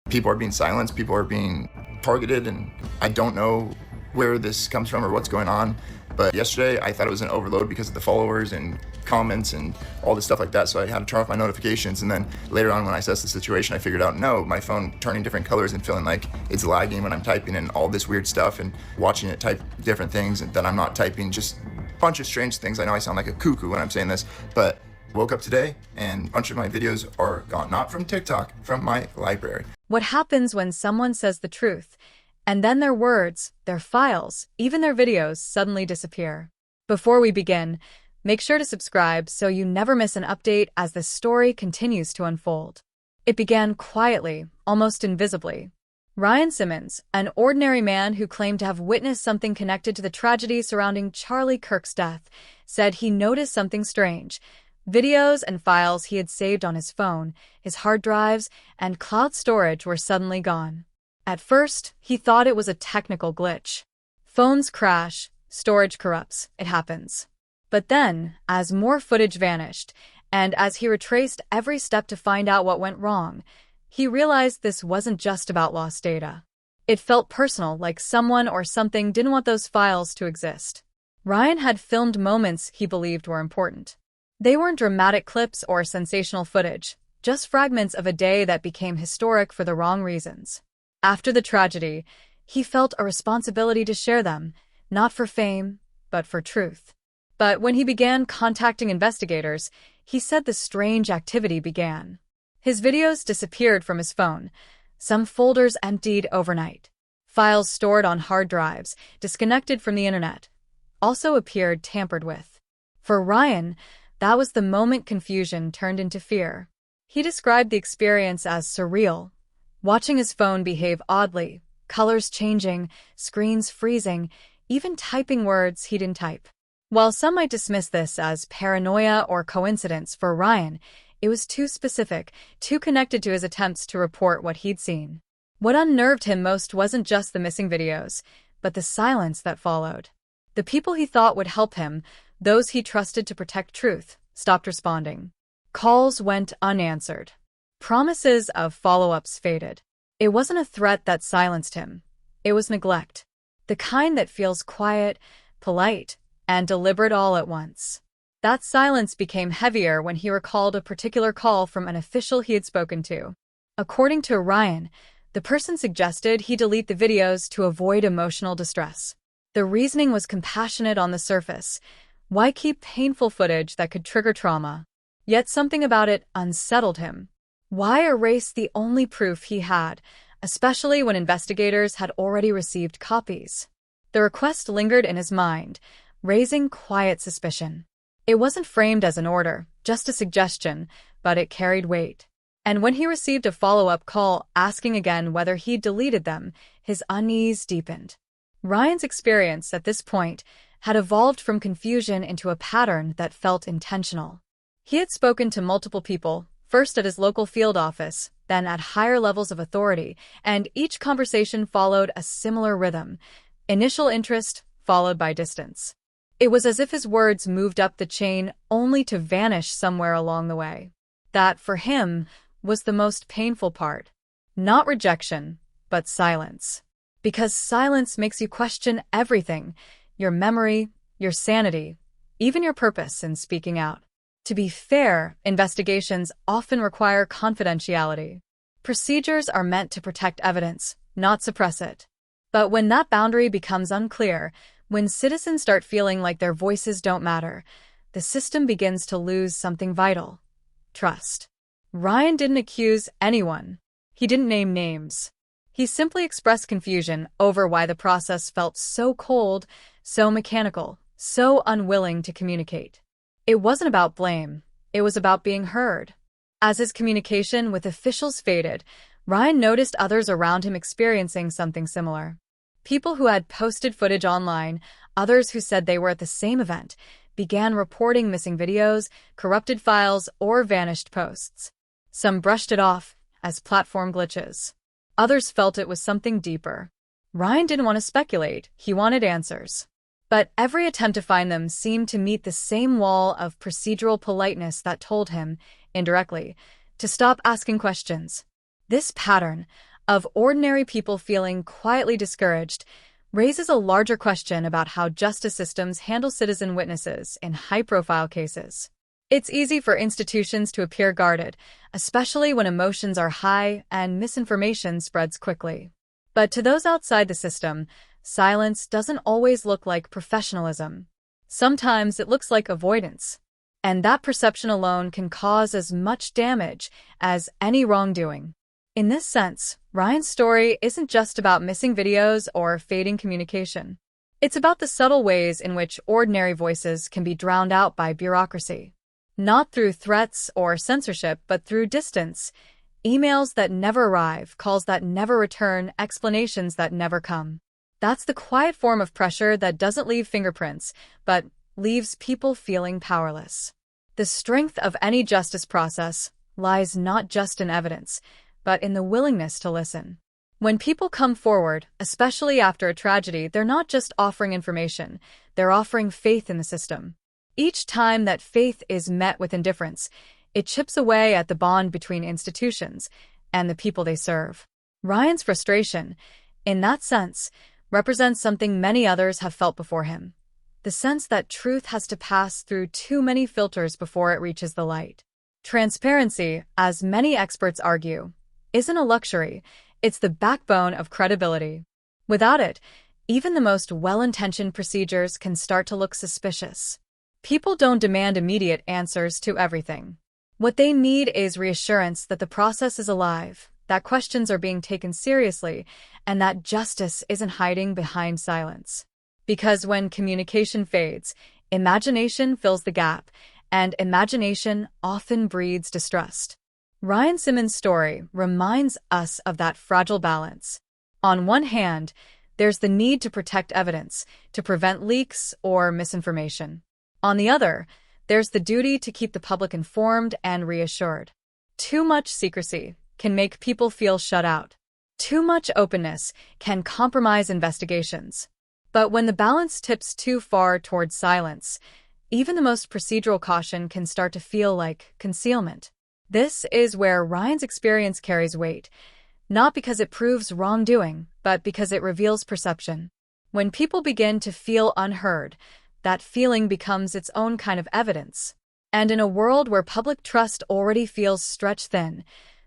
People are being silenced, people are being targeted, and I don't know where this comes from or what's going on. But yesterday I thought it was an overload because of the followers and comments and all this stuff like that, so I had to turn off my notifications. And then later on when I assessed the situation, I figured out, no, my phone turning different colors and feeling like it's lagging when I'm typing and all this weird stuff, and watching it type different things that I'm not typing, just a bunch of strange things. I know I sound like a cuckoo when I'm saying this, but woke up today and a bunch of my videos are gone, not from TikTok, from my library. What happens when someone says the truth, and then their words, their files, even their videos suddenly disappear? Before we begin, make sure to subscribe so you never miss an update as this story continues to unfold. It began quietly, almost invisibly. Ryan Simmons, an ordinary man who claimed to have witnessed something connected to the tragedy surrounding Charlie Kirk's death, said he noticed something strange. Videos and files he had saved on his phone, his hard drives, and cloud storage were suddenly gone. At first, he thought it was a technical glitch. Phones crash, storage corrupts, it happens. But then, as more footage vanished, and as he retraced every step to find out what went wrong, he realized this wasn't just about lost data. It felt personal, like someone or something didn't want those files to exist. Ryan had filmed moments he believed were important. They weren't dramatic clips or sensational footage, just fragments of a day that became historic for the wrong reasons. After the tragedy, he felt a responsibility to share them, not for fame, but for truth. But when he began contacting investigators, he said the strange activity began. His videos disappeared from his phone, some folders emptied overnight. Files stored on hard drives, disconnected from the internet, also appeared tampered with. For Ryan, that was the moment confusion turned into fear. He described the experience as surreal, watching his phone behave oddly, colors changing, screens freezing, even typing words he didn't type. While some might dismiss this as paranoia or coincidence, for Ryan, it was too specific, too connected to his attempts to report what he'd seen. What unnerved him most wasn't just the missing videos, but the silence that followed. The people he thought would help him, those he trusted to protect truth, stopped responding. Calls went unanswered. Promises of follow-ups faded. It wasn't a threat that silenced him. It was neglect. The kind that feels quiet, polite, and deliberate all at once. That silence became heavier when he recalled a particular call from an official he had spoken to. According to Ryan, the person suggested he delete the videos to avoid emotional distress. The reasoning was compassionate on the surface. Why keep painful footage that could trigger trauma? Yet something about it unsettled him. Why erase the only proof he had, especially when investigators had already received copies? The request lingered in his mind, raising quiet suspicion. It wasn't framed as an order, just a suggestion, but it carried weight. And when he received a follow-up call asking again whether he'd deleted them, his unease deepened. Ryan's experience at this point had evolved from confusion into a pattern that felt intentional. He had spoken to multiple people, first at his local field office, then at higher levels of authority, and each conversation followed a similar rhythm: initial interest, followed by distance. It was as if his words moved up the chain only to vanish somewhere along the way. That, for him, was the most painful part. Not rejection, but silence. Because silence makes you question everything: your memory, your sanity, even your purpose in speaking out. To be fair, investigations often require confidentiality. Procedures are meant to protect evidence, not suppress it. But when that boundary becomes unclear, when citizens start feeling like their voices don't matter, the system begins to lose something vital: trust. Ryan didn't accuse anyone. He didn't name names. He simply expressed confusion over why the process felt so cold, so mechanical, so unwilling to communicate. It wasn't about blame. It was about being heard. As his communication with officials faded, Ryan noticed others around him experiencing something similar. People who had posted footage online, others who said they were at the same event, began reporting missing videos, corrupted files, or vanished posts. Some brushed it off as platform glitches. Others felt it was something deeper. Ryan didn't want to speculate, he wanted answers. But every attempt to find them seemed to meet the same wall of procedural politeness that told him, indirectly, to stop asking questions. This pattern, of ordinary people feeling quietly discouraged raises a larger question about how justice systems handle citizen witnesses in high-profile cases. It's easy for institutions to appear guarded, especially when emotions are high and misinformation spreads quickly. But to those outside the system, silence doesn't always look like professionalism. Sometimes it looks like avoidance. And that perception alone can cause as much damage as any wrongdoing. In this sense, Ryan's story isn't just about missing videos or fading communication. It's about the subtle ways in which ordinary voices can be drowned out by bureaucracy. Not through threats or censorship, but through distance. Emails that never arrive, calls that never return, explanations that never come. That's the quiet form of pressure that doesn't leave fingerprints, but leaves people feeling powerless. The strength of any justice process lies not just in evidence, but in the willingness to listen. When people come forward, especially after a tragedy, they're not just offering information, they're offering faith in the system. Each time that faith is met with indifference, it chips away at the bond between institutions and the people they serve. Ryan's frustration, in that sense, represents something many others have felt before him. The sense that truth has to pass through too many filters before it reaches the light. Transparency, as many experts argue, isn't a luxury, it's the backbone of credibility. Without it, even the most well-intentioned procedures can start to look suspicious. People don't demand immediate answers to everything. What they need is reassurance that the process is alive, that questions are being taken seriously, and that justice isn't hiding behind silence. Because when communication fades, imagination fills the gap, and imagination often breeds distrust. Ryan Simmons' story reminds us of that fragile balance. On one hand, there's the need to protect evidence, to prevent leaks or misinformation. On the other, there's the duty to keep the public informed and reassured. Too much secrecy can make people feel shut out. Too much openness can compromise investigations. But when the balance tips too far towards silence, even the most procedural caution can start to feel like concealment. This is where Ryan's experience carries weight, not because it proves wrongdoing, but because it reveals perception. When people begin to feel unheard, that feeling becomes its own kind of evidence. And in a world where public trust already feels stretched thin,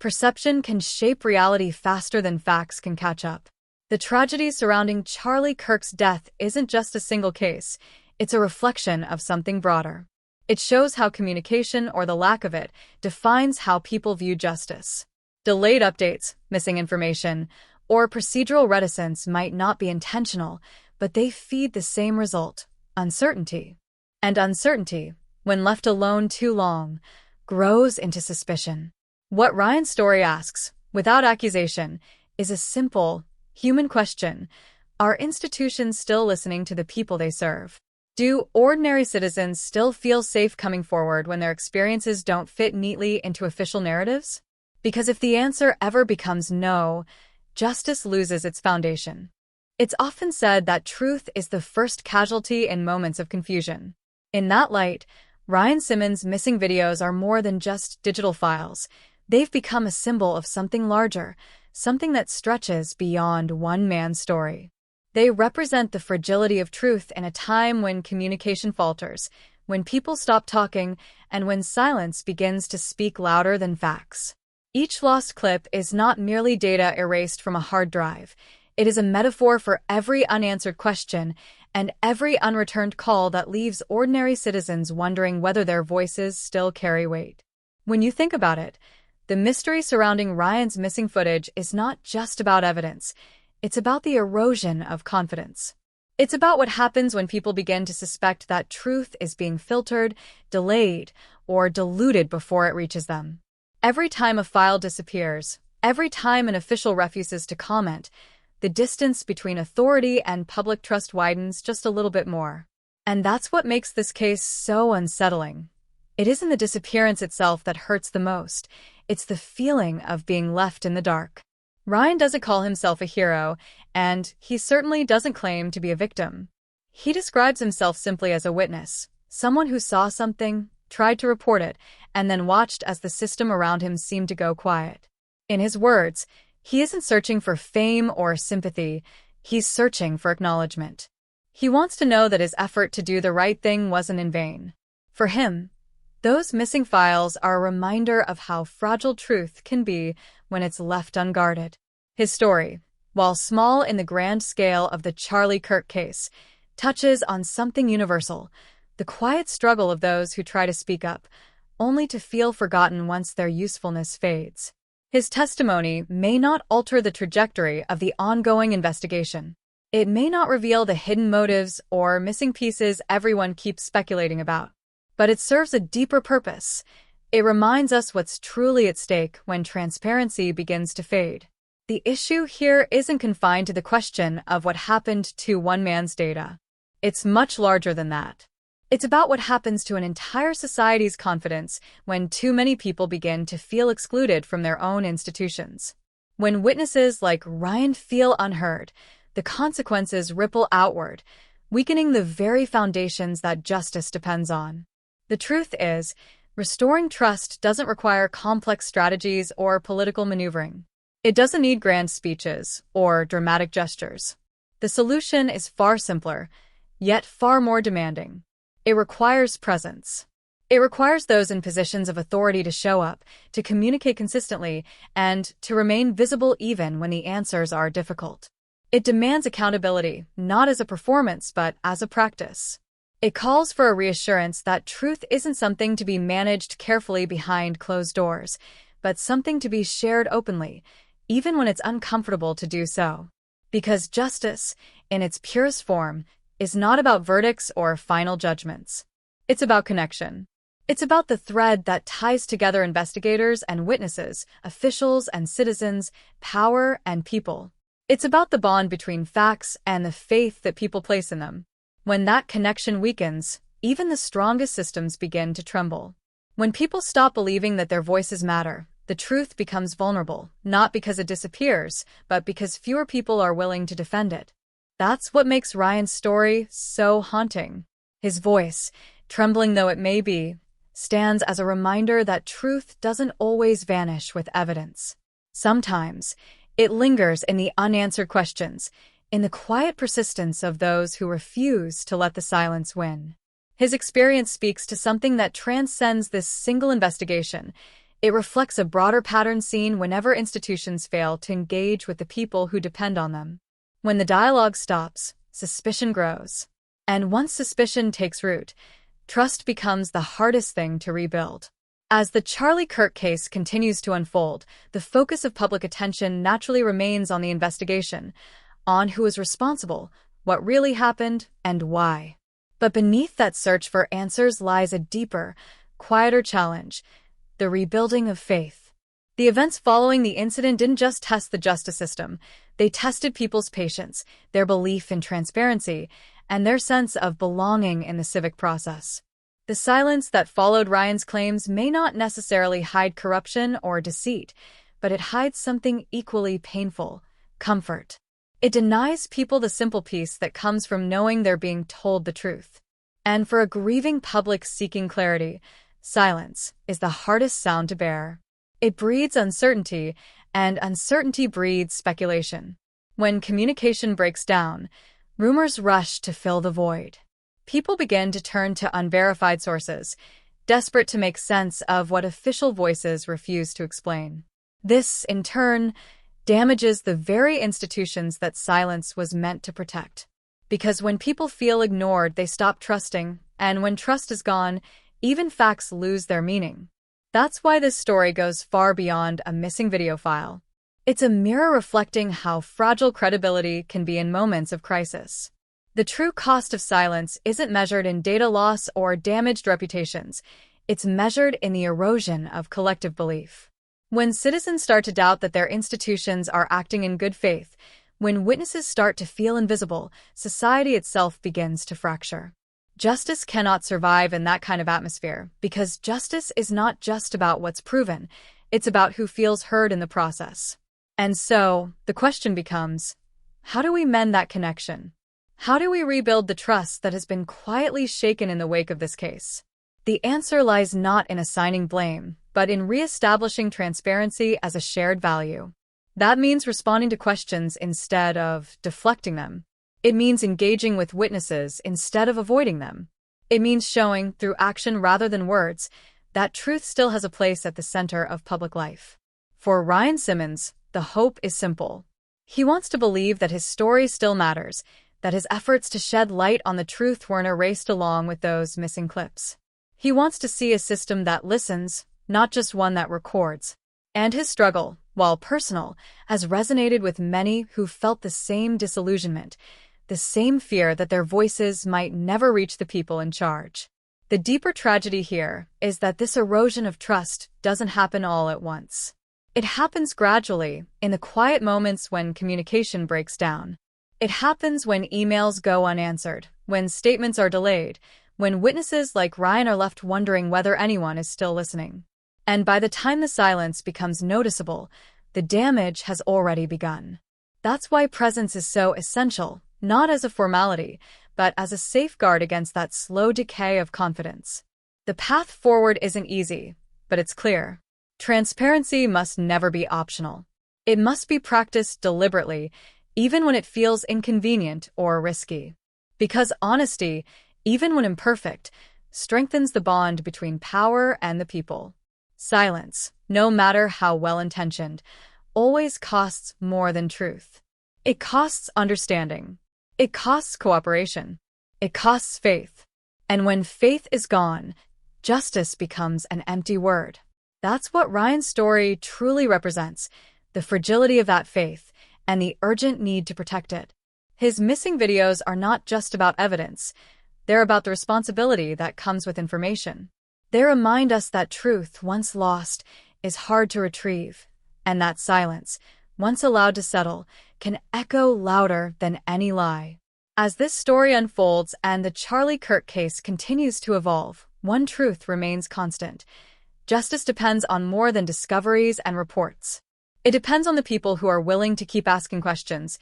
perception can shape reality faster than facts can catch up. The tragedy surrounding Charlie Kirk's death isn't just a single case, it's a reflection of something broader. It shows how communication, or the lack of it, defines how people view justice. Delayed updates, missing information, or procedural reticence might not be intentional, but they feed the same result: uncertainty. And uncertainty, when left alone too long, grows into suspicion. What Ryan's story asks, without accusation, is a simple, human question: are institutions still listening to the people they serve? Do ordinary citizens still feel safe coming forward when their experiences don't fit neatly into official narratives? Because if the answer ever becomes no, justice loses its foundation. It's often said that truth is the first casualty in moments of confusion. In that light, Ryan Simmons' missing videos are more than just digital files. They've become a symbol of something larger, something that stretches beyond one man's story. They represent the fragility of truth in a time when communication falters, when people stop talking, and when silence begins to speak louder than facts. Each lost clip is not merely data erased from a hard drive. It is a metaphor for every unanswered question and every unreturned call that leaves ordinary citizens wondering whether their voices still carry weight. When you think about it, the mystery surrounding Ryan's missing footage is not just about evidence. It's about the erosion of confidence. It's about what happens when people begin to suspect that truth is being filtered, delayed, or diluted before it reaches them. Every time a file disappears, every time an official refuses to comment, the distance between authority and public trust widens just a little bit more. And that's what makes this case so unsettling. It isn't the disappearance itself that hurts the most. It's the feeling of being left in the dark. Ryan doesn't call himself a hero, and he certainly doesn't claim to be a victim. He describes himself simply as a witness, someone who saw something, tried to report it, and then watched as the system around him seemed to go quiet. In his words, He isn't searching for fame or sympathy, he's searching for acknowledgement. He wants to know that his effort to do the right thing wasn't in vain. For him, those missing files are a reminder of how fragile truth can be when it's left unguarded. His story, while small in the grand scale of the Charlie Kirk case, touches on something universal, the quiet struggle of those who try to speak up, only to feel forgotten once their usefulness fades. His testimony may not alter the trajectory of the ongoing investigation. It may not reveal the hidden motives or missing pieces everyone keeps speculating about. But it serves a deeper purpose. It reminds us what's truly at stake when transparency begins to fade. The issue here isn't confined to the question of what happened to one man's data. It's much larger than that. It's about what happens to an entire society's confidence when too many people begin to feel excluded from their own institutions. When witnesses like Ryan feel unheard, the consequences ripple outward, weakening the very foundations that justice depends on. The truth is, restoring trust doesn't require complex strategies or political maneuvering. It doesn't need grand speeches or dramatic gestures. The solution is far simpler, yet far more demanding. It requires presence. It requires those in positions of authority to show up, to communicate consistently, and to remain visible even when the answers are difficult. It demands accountability, not as a performance, but as a practice. It calls for a reassurance that truth isn't something to be managed carefully behind closed doors, but something to be shared openly, even when it's uncomfortable to do so. Because justice, in its purest form, is not about verdicts or final judgments. It's about connection. It's about the thread that ties together investigators and witnesses, officials and citizens, power and people. It's about the bond between facts and the faith that people place in them. When that connection weakens, even the strongest systems begin to tremble. When people stop believing that their voices matter, the truth becomes vulnerable, not because it disappears, but because fewer people are willing to defend it. That's what makes Ryan's story so haunting. His voice, trembling though it may be, stands as a reminder that truth doesn't always vanish with evidence. Sometimes, it lingers in the unanswered questions, in the quiet persistence of those who refuse to let the silence win. His experience speaks to something that transcends this single investigation. It reflects a broader pattern seen whenever institutions fail to engage with the people who depend on them. When the dialogue stops, suspicion grows. And once suspicion takes root, trust becomes the hardest thing to rebuild. As the Charlie Kirk case continues to unfold, the focus of public attention naturally remains on the investigation, on who is responsible, what really happened, and why. But beneath that search for answers lies a deeper, quieter challenge: the rebuilding of faith. The events following the incident didn't just test the justice system, they tested people's patience, their belief in transparency, and their sense of belonging in the civic process. The silence that followed Ryan's claims may not necessarily hide corruption or deceit, but it hides something equally painful: comfort. It denies people the simple peace that comes from knowing they're being told the truth. And for a grieving public seeking clarity, silence is the hardest sound to bear. It breeds uncertainty, and uncertainty breeds speculation. When communication breaks down, rumors rush to fill the void. People begin to turn to unverified sources, desperate to make sense of what official voices refuse to explain. This, in turn, damages the very institutions that silence was meant to protect. Because when people feel ignored, they stop trusting, and when trust is gone, even facts lose their meaning. That's why this story goes far beyond a missing video file. It's a mirror reflecting how fragile credibility can be in moments of crisis. The true cost of silence isn't measured in data loss or damaged reputations. It's measured in the erosion of collective belief. When citizens start to doubt that their institutions are acting in good faith, when witnesses start to feel invisible, society itself begins to fracture. Justice cannot survive in that kind of atmosphere, because justice is not just about what's proven, it's about who feels heard in the process. And so, the question becomes, how do we mend that connection? How do we rebuild the trust that has been quietly shaken in the wake of this case? The answer lies not in assigning blame, but in reestablishing transparency as a shared value. That means responding to questions instead of deflecting them. It means engaging with witnesses instead of avoiding them. It means showing, through action rather than words, that truth still has a place at the center of public life. For Ryan Simmons, the hope is simple. He wants to believe that his story still matters, that his efforts to shed light on the truth weren't erased along with those missing clips. He wants to see a system that listens, not just one that records. And his struggle, while personal, has resonated with many who felt the same disillusionment, the same fear that their voices might never reach the people in charge. The deeper tragedy here is that this erosion of trust doesn't happen all at once. It happens gradually, in the quiet moments when communication breaks down. It happens when emails go unanswered, when statements are delayed, when witnesses like Ryan are left wondering whether anyone is still listening. And by the time the silence becomes noticeable, the damage has already begun. That's why presence is so essential, not as a formality, but as a safeguard against that slow decay of confidence. The path forward isn't easy, but it's clear. Transparency must never be optional. It must be practiced deliberately, even when it feels inconvenient or risky. Because honesty, even when imperfect, strengthens the bond between power and the people. Silence, no matter how well-intentioned, always costs more than truth. It costs understanding. It costs cooperation. It costs faith. And when faith is gone, justice becomes an empty word. That's what Ryan's story truly represents, the fragility of that faith and the urgent need to protect it. His missing videos are not just about evidence. They're about the responsibility that comes with information. They remind us that truth, once lost, is hard to retrieve, and that silence, once allowed to settle, can echo louder than any lie. As this story unfolds and the Charlie Kirk case continues to evolve, one truth remains constant. Justice depends on more than discoveries and reports. It depends on the people who are willing to keep asking questions,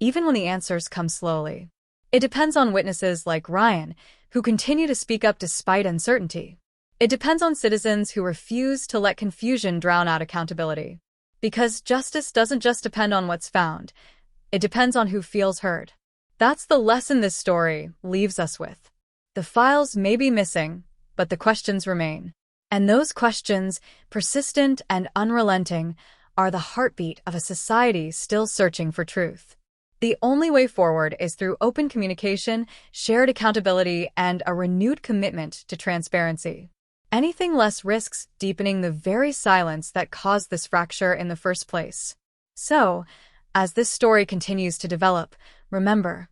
even when the answers come slowly. It depends on witnesses like Ryan, who continue to speak up despite uncertainty. It depends on citizens who refuse to let confusion drown out accountability. Because justice doesn't just depend on what's found, it depends on who feels heard. That's the lesson this story leaves us with. The files may be missing, but the questions remain. And those questions, persistent and unrelenting, are the heartbeat of a society still searching for truth. The only way forward is through open communication, shared accountability, and a renewed commitment to transparency. Anything less risks deepening the very silence that caused this fracture in the first place. So, as this story continues to develop, remember,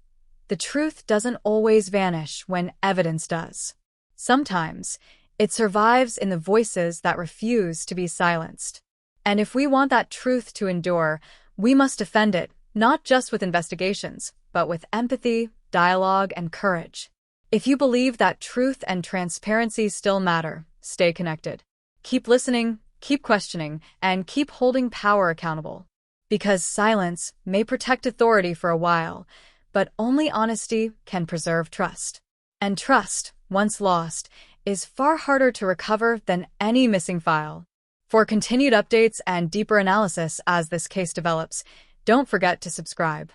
the truth doesn't always vanish when evidence does. Sometimes, it survives in the voices that refuse to be silenced. And if we want that truth to endure, we must defend it, not just with investigations, but with empathy, dialogue, and courage. If you believe that truth and transparency still matter, stay connected. Keep listening, keep questioning, and keep holding power accountable. Because silence may protect authority for a while, but only honesty can preserve trust. And trust, once lost, is far harder to recover than any missing file. For continued updates and deeper analysis as this case develops, don't forget to subscribe.